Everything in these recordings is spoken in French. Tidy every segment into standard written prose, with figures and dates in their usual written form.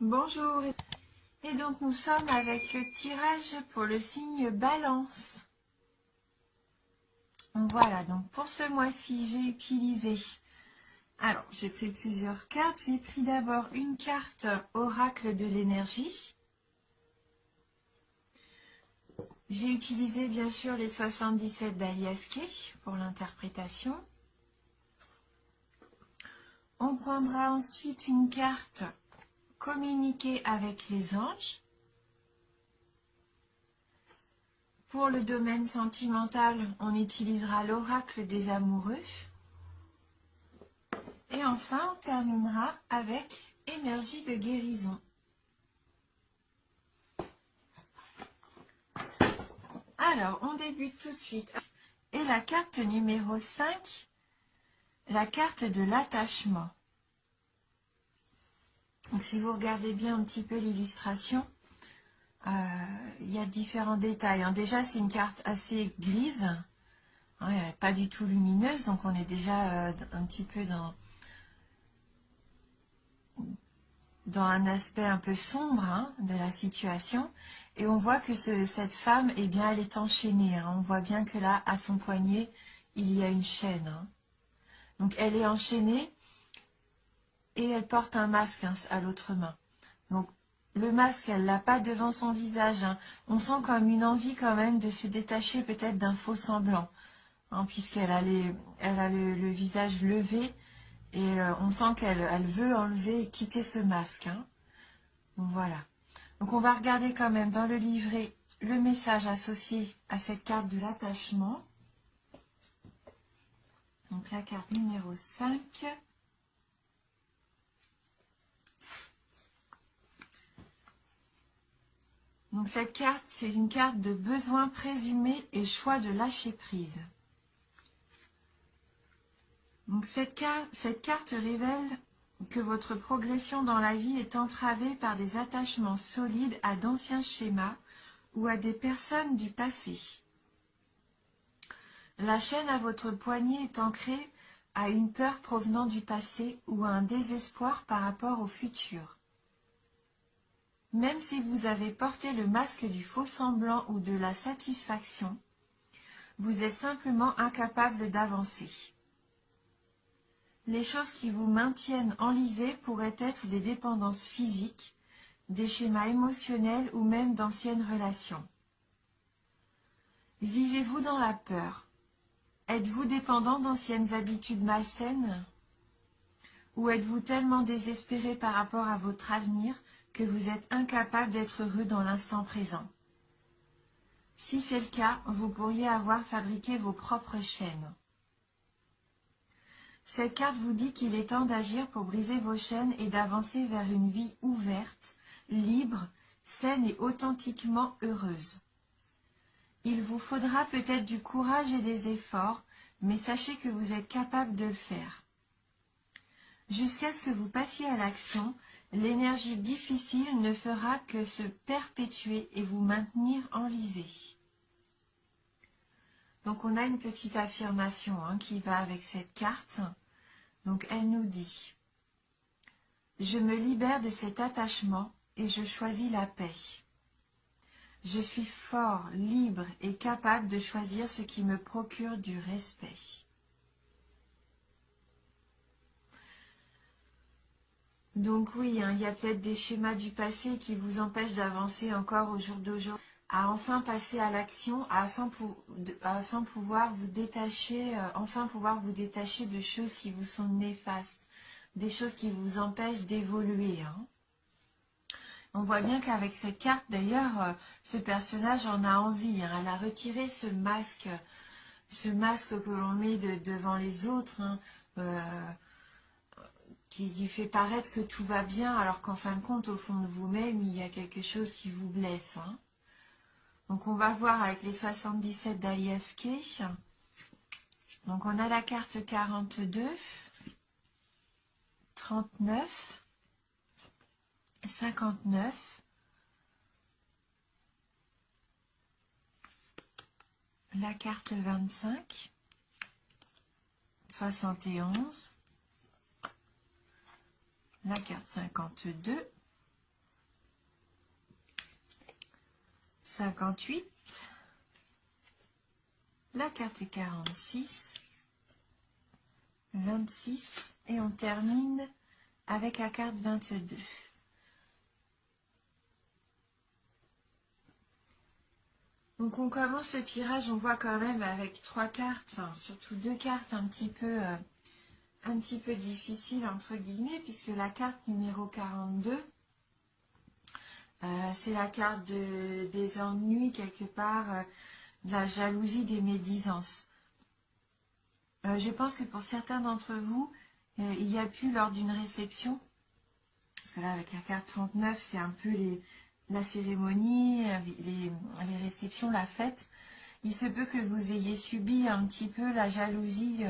Bonjour, et donc nous sommes avec le tirage pour le signe Balance. Voilà, donc pour ce mois-ci, j'ai utilisé, alors j'ai pris plusieurs cartes. J'ai pris d'abord une carte Oracle de l'énergie. J'ai utilisé bien sûr les 77 d'Alias Kay pour l'interprétation. On prendra ensuite une carte Communiquer avec les anges. Pour le domaine sentimental, on utilisera l'oracle des amoureux. Et enfin, on terminera avec énergie de guérison. Alors, on débute tout de suite. Et la carte numéro 5, la carte de l'attachement. Donc, si vous regardez bien un petit peu l'illustration, il y a différents détails. Déjà, c'est une carte assez grise, pas du tout lumineuse, donc on est déjà un petit peu dans un aspect un peu sombre de la situation. Et on voit que cette femme, eh bien, elle est enchaînée. On voit bien que là, à son poignet, il y a une chaîne. Donc, elle est enchaînée et elle porte un masque à l'autre main. Donc, le masque, elle l'a pas devant son visage. On sent comme une envie quand même de se détacher peut-être d'un faux semblant, puisqu'elle a, le visage levé et on sent qu'elle veut enlever et quitter ce masque. Donc, voilà. Donc on va regarder quand même dans le livret le message associé à cette carte de l'attachement. Donc la carte numéro 5. Donc cette carte, c'est une carte de besoin présumé et choix de lâcher prise. Donc cette carte révèle que votre progression dans la vie est entravée par des attachements solides à d'anciens schémas ou à des personnes du passé. La chaîne à votre poignet est ancrée à une peur provenant du passé ou à un désespoir par rapport au futur. Même si vous avez porté le masque du faux semblant ou de la satisfaction, vous êtes simplement incapable d'avancer. Les choses qui vous maintiennent enlisés pourraient être des dépendances physiques, des schémas émotionnels ou même d'anciennes relations. Vivez-vous dans la peur? Êtes-vous dépendant d'anciennes habitudes malsaines? Ou êtes-vous tellement désespéré par rapport à votre avenir que vous êtes incapable d'être heureux dans l'instant présent? Si c'est le cas, vous pourriez avoir fabriqué vos propres chaînes. Cette carte vous dit qu'il est temps d'agir pour briser vos chaînes et d'avancer vers une vie ouverte, libre, saine et authentiquement heureuse. Il vous faudra peut-être du courage et des efforts, mais sachez que vous êtes capable de le faire. Jusqu'à ce que vous passiez à l'action, l'énergie difficile ne fera que se perpétuer et vous maintenir enlisé. Donc on a une petite affirmation qui va avec cette carte. Donc elle nous dit: je me libère de cet attachement et je choisis la paix. Je suis fort, libre et capable de choisir ce qui me procure du respect. Donc oui, il y a peut-être des schémas du passé qui vous empêchent d'avancer encore au jour d'aujourd'hui, à enfin passer à l'action, afin pouvoir vous détacher, de choses qui vous sont néfastes, des choses qui vous empêchent d'évoluer. On voit bien qu'avec cette carte, d'ailleurs, ce personnage en a envie. Elle a retiré ce masque que l'on met devant les autres, qui fait paraître que tout va bien, alors qu'en fin de compte, au fond de vous-même, il y a quelque chose qui vous blesse. Donc on va voir avec les 77 d'Alias Kay. Donc on a la carte 42, 39, 59, la carte 25, 71, la carte 52 58, la carte 46, 26 et on termine avec la carte 22. Donc on commence le tirage, on voit quand même avec 3 cartes, enfin surtout 2 cartes un petit peu difficiles entre guillemets, puisque la carte numéro 42, c'est la carte des ennuis quelque part, de la jalousie, des médisances. Je pense que pour certains d'entre vous, il y a pu lors d'une réception, parce que là avec la carte 39, c'est un peu la cérémonie, les réceptions, la fête. Il se peut que vous ayez subi un petit peu la jalousie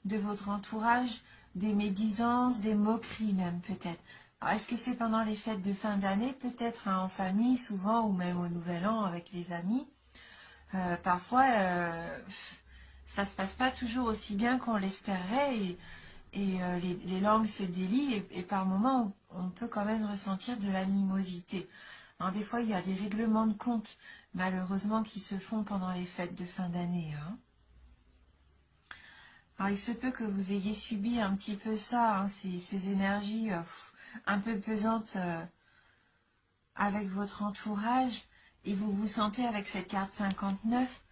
de votre entourage, des médisances, des moqueries même peut-être. Alors, est-ce que c'est pendant les fêtes de fin d'année, peut-être en famille souvent, ou même au Nouvel An avec les amis? Parfois, ça se passe pas toujours aussi bien qu'on l'espérait et les langues se délient et par moments on peut quand même ressentir de l'animosité. Alors, des fois, il y a des règlements de compte, malheureusement, qui se font pendant les fêtes de fin d'année. Hein. Alors, il se peut que vous ayez subi un petit peu ça, hein, ces énergies un peu pesantes avec votre entourage, et vous vous sentez avec cette carte 59,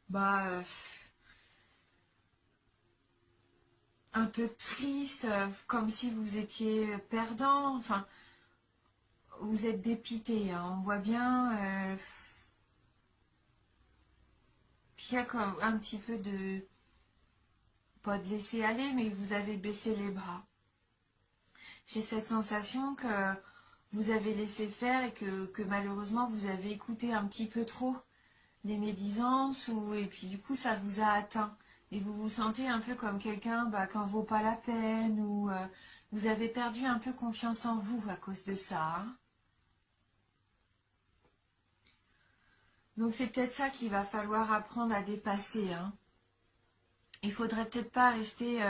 bah, un peu triste, comme si vous étiez perdant, enfin, vous êtes dépité, hein, on voit bien qu'il y a comme un petit peu de, pas de laisser aller, mais vous avez baissé les bras. J'ai cette sensation que vous avez laissé faire et que malheureusement vous avez écouté un petit peu trop les médisances et puis du coup ça vous a atteint. Et vous vous sentez un peu comme quelqu'un qui n'en vaut pas la peine ou vous avez perdu un peu confiance en vous à cause de ça. Hein. Donc c'est peut-être ça qu'il va falloir apprendre à dépasser. Hein. Il faudrait peut-être pas rester.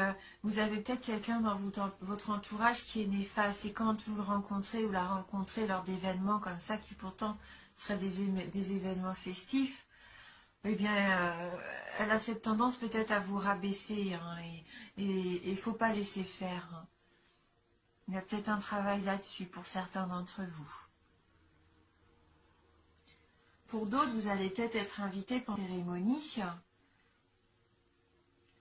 Vous avez peut-être quelqu'un dans votre entourage qui est néfaste et quand vous le rencontrez ou la rencontrez lors d'événements comme ça qui pourtant seraient des événements festifs, eh bien, elle a cette tendance peut-être à vous rabaisser hein, et il faut pas laisser faire. Hein. Il y a peut-être un travail là-dessus pour certains d'entre vous. Pour d'autres, vous allez peut-être être invité pour une cérémonie.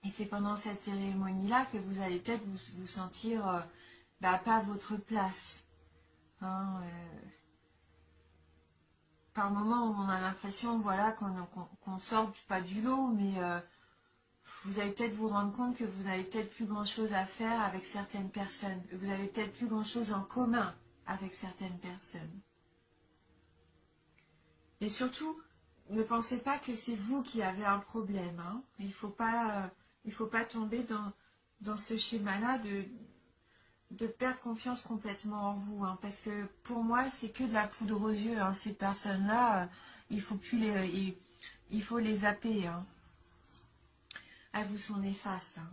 Et c'est pendant cette cérémonie-là que vous allez peut-être vous sentir pas à votre place. Hein, par moments, on a l'impression voilà, qu'on sort pas du lot, mais vous allez peut-être vous rendre compte que vous n'avez peut-être plus grand-chose à faire avec certaines personnes. Que vous avez peut-être plus grand-chose en commun avec certaines personnes. Et surtout, ne pensez pas que c'est vous qui avez un problème. Hein. Il faut pas tomber dans ce schéma-là de perdre confiance complètement en vous. Hein, parce que pour moi, c'est que de la poudre aux yeux. Hein, ces personnes-là, il faut plus il faut les zapper. Hein. Elles vous sont néfastes. Hein.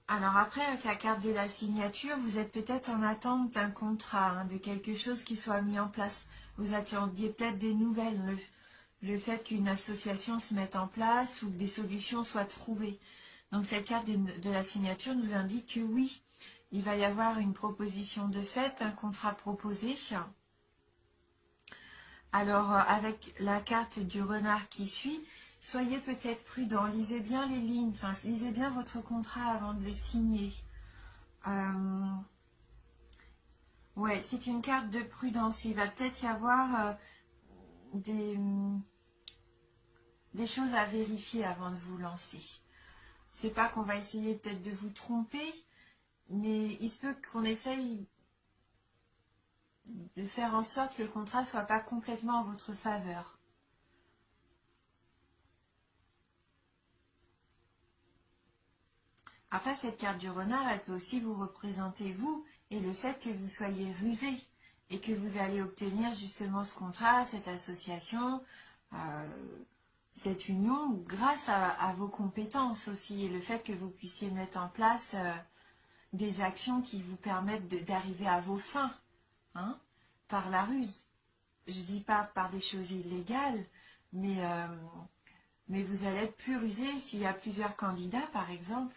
Alors après, avec la carte de la signature, vous êtes peut-être en attente d'un contrat, hein, de quelque chose qui soit mis en place. Vous attendiez peut-être des nouvelles, le fait qu'une association se mette en place ou que des solutions soient trouvées. Donc cette carte de la signature nous indique que oui, il va y avoir une proposition de fait, un contrat proposé. Alors avec la carte du renard qui suit, soyez peut-être prudent, lisez bien les lignes, enfin lisez bien votre contrat avant de le signer. Ouais, c'est une carte de prudence. Il va peut-être y avoir des choses à vérifier avant de vous lancer. C'est pas qu'on va essayer peut-être de vous tromper, mais il se peut qu'on essaye de faire en sorte que le contrat soit pas complètement en votre faveur. Après, cette carte du renard, elle peut aussi vous représenter vous et le fait que vous soyez rusé et que vous allez obtenir justement ce contrat, cette association, cette union grâce à vos compétences aussi et le fait que vous puissiez mettre en place des actions qui vous permettent d'arriver à vos fins, hein, par la ruse. Je ne dis pas par des choses illégales, mais vous allez être plus rusé s'il y a plusieurs candidats, par exemple,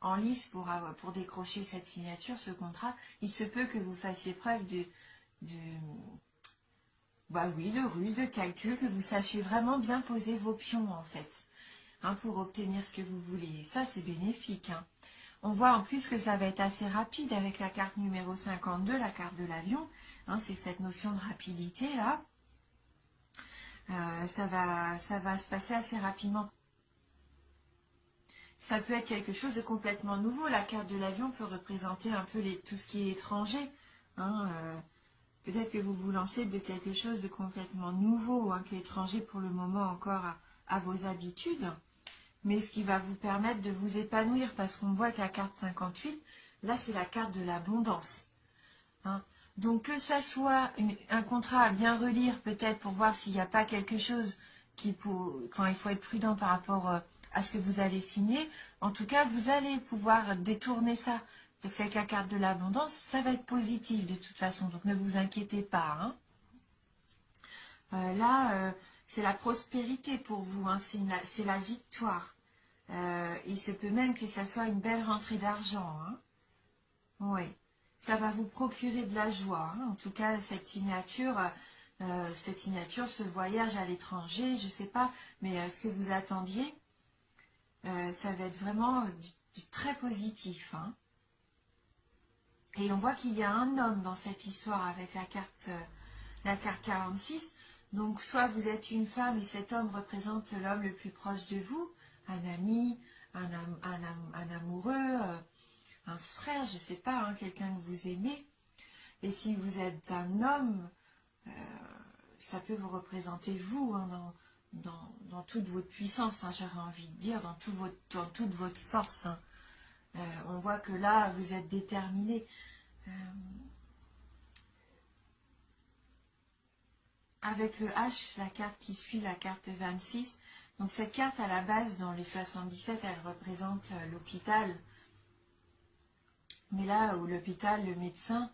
en lice pour décrocher cette signature, ce contrat. Il se peut que vous fassiez preuve de, bah oui, de ruse, de calcul, que vous sachiez vraiment bien poser vos pions, en fait, hein, pour obtenir ce que vous voulez. Et ça, c'est bénéfique, hein. On voit en plus que ça va être assez rapide avec la carte numéro 52, la carte de l'avion. Hein, c'est cette notion de rapidité, là. Ça va se passer assez rapidement. Ça peut être quelque chose de complètement nouveau. La carte de l'avion peut représenter un peu tout ce qui est étranger, hein. Peut-être que vous vous lancez de quelque chose de complètement nouveau, hein, qui est étranger pour le moment encore à vos habitudes, mais ce qui va vous permettre de vous épanouir, parce qu'on voit que la carte 58, là c'est la carte de l'abondance, hein. Donc que ça soit un contrat à bien relire, peut-être pour voir s'il n'y a pas quelque chose quand il faut être prudent par rapport à ce que vous allez signer. En tout cas, vous allez pouvoir détourner ça, parce qu'avec la carte de l'abondance, ça va être positif de toute façon, donc ne vous inquiétez pas, hein. Là, c'est la prospérité pour vous, hein, c'est la victoire. Il se peut même que ça soit une belle rentrée d'argent, hein. Oui, ça va vous procurer de la joie, hein. En tout cas, cette signature, ce voyage à l'étranger, je ne sais pas, mais ce que vous attendiez, ça va être vraiment du très positif, hein. Et on voit qu'il y a un homme dans cette histoire avec la carte 46. Donc, soit vous êtes une femme et cet homme représente l'homme le plus proche de vous, un ami, un amoureux, un frère, je ne sais pas, hein, quelqu'un que vous aimez. Et si vous êtes un homme, euh, ça peut vous représenter vous, hein, dans toute votre puissance, hein, j'aurais envie de dire, dans toute votre force, hein. On voit que là, vous êtes déterminé. Avec le H, la carte qui suit, la carte 26. Donc cette carte, à la base, dans les 77, elle représente l'hôpital. Mais là où l'hôpital, le médecin,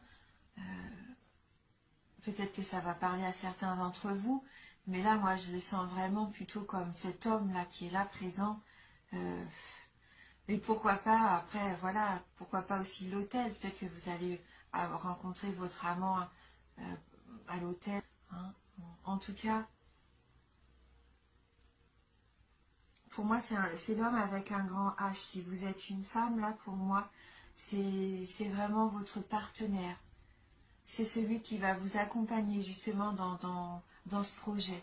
peut-être que ça va parler à certains d'entre vous, mais là, moi, je le sens vraiment plutôt comme cet homme-là qui est là présent. Et pourquoi pas, après, voilà, pourquoi pas aussi l'hôtel. Peut-être que vous allez rencontrer votre amant à l'hôtel, hein. En tout cas, pour moi, c'est l'homme avec un grand H. Si vous êtes une femme, là, pour moi, c'est vraiment votre partenaire. C'est celui qui va vous accompagner justement dans ce projet.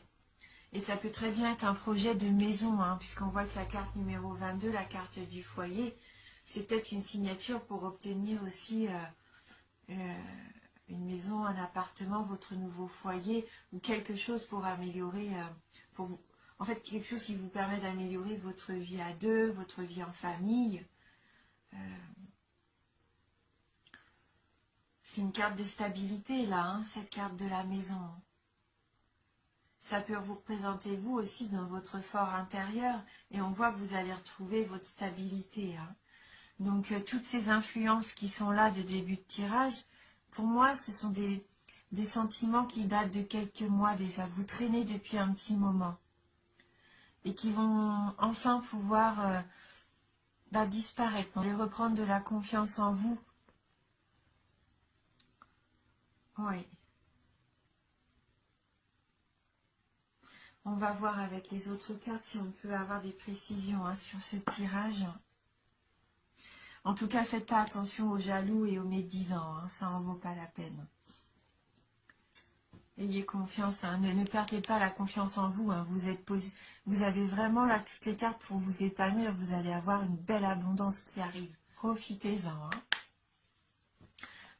Et ça peut très bien être un projet de maison, hein, puisqu'on voit que la carte numéro 22, la carte du foyer, c'est peut-être une signature pour obtenir aussi une maison, un appartement, votre nouveau foyer, ou quelque chose pour améliorer, pour vous, en fait, quelque chose qui vous permet d'améliorer votre vie à deux, votre vie en famille. Euh, c'est une carte de stabilité, là, hein, cette carte de la maison. Ça peut vous représenter vous aussi dans votre fort intérieur, et on voit que vous allez retrouver votre stabilité, hein. Donc, toutes ces influences qui sont là de début de tirage, pour moi, ce sont des sentiments qui datent de quelques mois déjà. Vous traînez depuis un petit moment. Et qui vont enfin pouvoir disparaître. On va reprendre de la confiance en vous. Oui. On va voir avec les autres cartes si on peut avoir des précisions, hein, sur ce tirage. En tout cas, faites pas attention aux jaloux et aux médisants, hein, ça en vaut pas la peine. Ayez confiance, hein, ne perdez pas la confiance en vous, hein, vous avez vraiment là toutes les cartes pour vous épanouir, vous allez avoir une belle abondance qui arrive. Profitez-en, hein.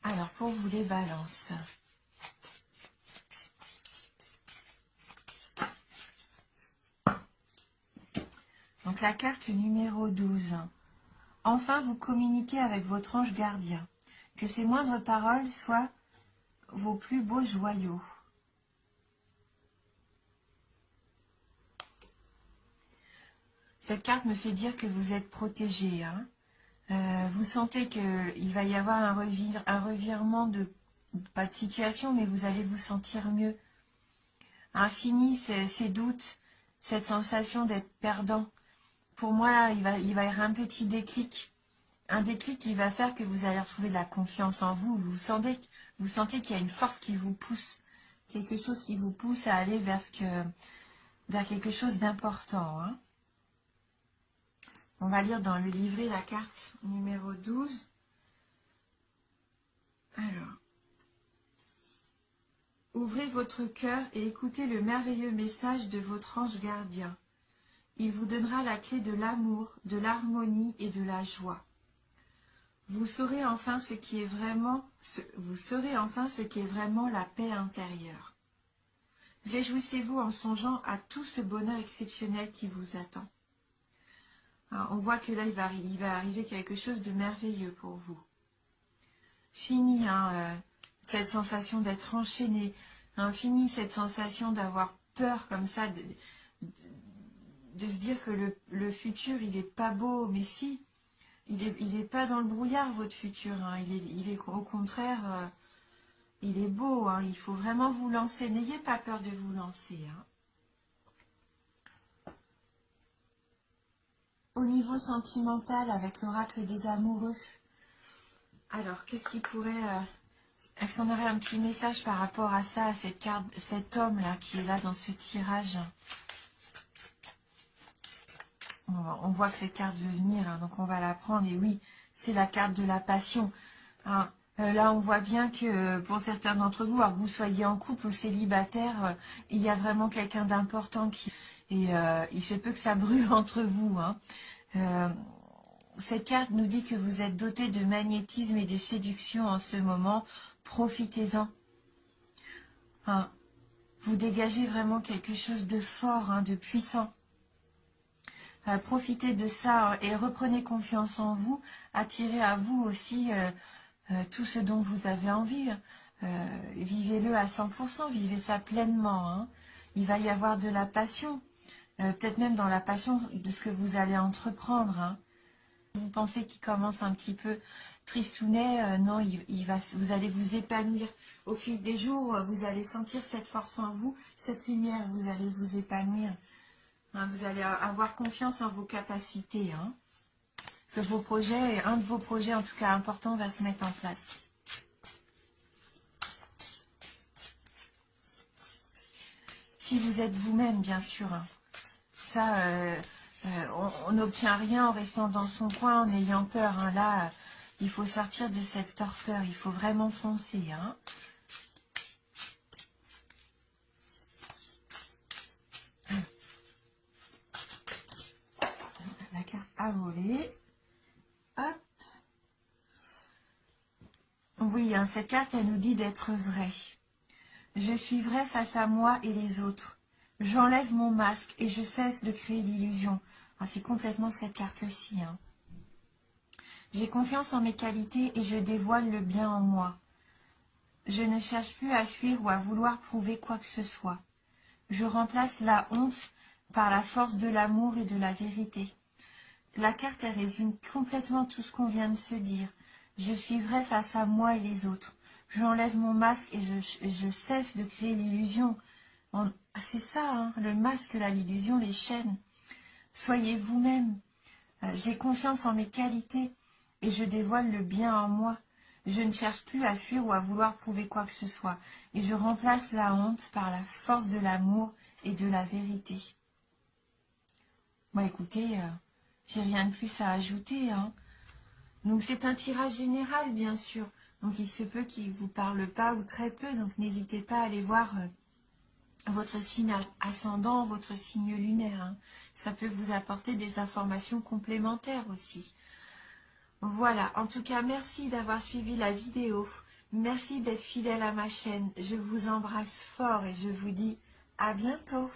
Alors, pour vous les balances. Donc la carte numéro 12. Enfin, vous communiquez avec votre ange gardien. Que ses moindres paroles soient vos plus beaux joyaux. Cette carte me fait dire que vous êtes protégé, hein. Vous sentez qu'il va y avoir un revirement pas de situation, mais vous allez vous sentir mieux. Fini ces doutes, cette sensation d'être perdant. Pour moi, il va y avoir un petit déclic. Un déclic qui va faire que vous allez retrouver de la confiance en vous. Vous sentez qu'il y a une force qui vous pousse. Quelque chose qui vous pousse à aller vers quelque chose d'important. Hein. On va lire dans le livret la carte numéro 12. Alors, ouvrez votre cœur et écoutez le merveilleux message de votre ange gardien. Il vous donnera la clé de l'amour, de l'harmonie et de la joie. Vous saurez enfin ce qui est vraiment la paix intérieure. Réjouissez-vous en songeant à tout ce bonheur exceptionnel qui vous attend. Alors, on voit que là, il va arriver quelque chose de merveilleux pour vous. Fini cette sensation d'être enchaîné, fini cette sensation d'avoir peur comme ça, de se dire que le futur, il n'est pas beau, mais si, il est pas dans le brouillard, votre futur, il est au contraire, il est beau, il faut vraiment vous lancer, n'ayez pas peur de vous lancer. Au niveau sentimental, avec l'oracle des amoureux, alors, qu'est-ce qui pourrait... Est-ce qu'on aurait un petit message par rapport à ça, à cette carte, cet homme-là qui est là dans ce tirage? On voit que cette carte veut venir, donc on va la prendre. Et oui, c'est la carte de la passion. Là, on voit bien que pour certains d'entre vous, alors que vous soyez en couple ou célibataire, il y a vraiment quelqu'un d'important qui... Et il se peut que ça brûle entre vous. Cette carte nous dit que vous êtes doté de magnétisme et de séduction en ce moment. Profitez-en. Vous dégagez vraiment quelque chose de fort, de puissant. Profitez de ça et reprenez confiance en vous. Attirez à vous aussi tout ce dont vous avez envie. Vivez-le à 100%, vivez ça pleinement. Il va y avoir de la passion, peut-être même dans la passion de ce que vous allez entreprendre. Vous pensez qu'il commence un petit peu tristounet, non, vous allez vous épanouir. Au fil des jours, vous allez sentir cette force en vous, cette lumière, vous allez vous épanouir. Vous allez avoir confiance en vos capacités. Parce que vos projets, un de vos projets en tout cas important, va se mettre en place. Si vous êtes vous-même, bien sûr. Ça, on n'obtient rien en restant dans son coin, en ayant peur. Là, il faut sortir de cette torpeur. Il faut vraiment foncer. La carte à voler. Hop. Oui, cette carte, elle nous dit d'être vrai. Je suis vrai face à moi et les autres. J'enlève mon masque et je cesse de créer l'illusion. C'est complètement cette carte-ci. J'ai confiance en mes qualités et je dévoile le bien en moi. Je ne cherche plus à fuir ou à vouloir prouver quoi que ce soit. Je remplace la honte par la force de l'amour et de la vérité. La carte, elle résume complètement tout ce qu'on vient de se dire. Je suis vrai face à moi et les autres. J'enlève mon masque et je cesse de créer l'illusion. C'est ça, le masque, l'illusion, les chaînes. Soyez vous-même. J'ai confiance en mes qualités et je dévoile le bien en moi. Je ne cherche plus à fuir ou à vouloir prouver quoi que ce soit. Et je remplace la honte par la force de l'amour et de la vérité. Écoutez, j'ai rien de plus à ajouter. Donc c'est un tirage général, bien sûr. Donc il se peut qu'il ne vous parle pas ou très peu. Donc n'hésitez pas à aller voir votre signe ascendant, votre signe lunaire. Ça peut vous apporter des informations complémentaires aussi. Voilà, en tout cas, merci d'avoir suivi la vidéo. Merci d'être fidèle à ma chaîne. Je vous embrasse fort et je vous dis à bientôt.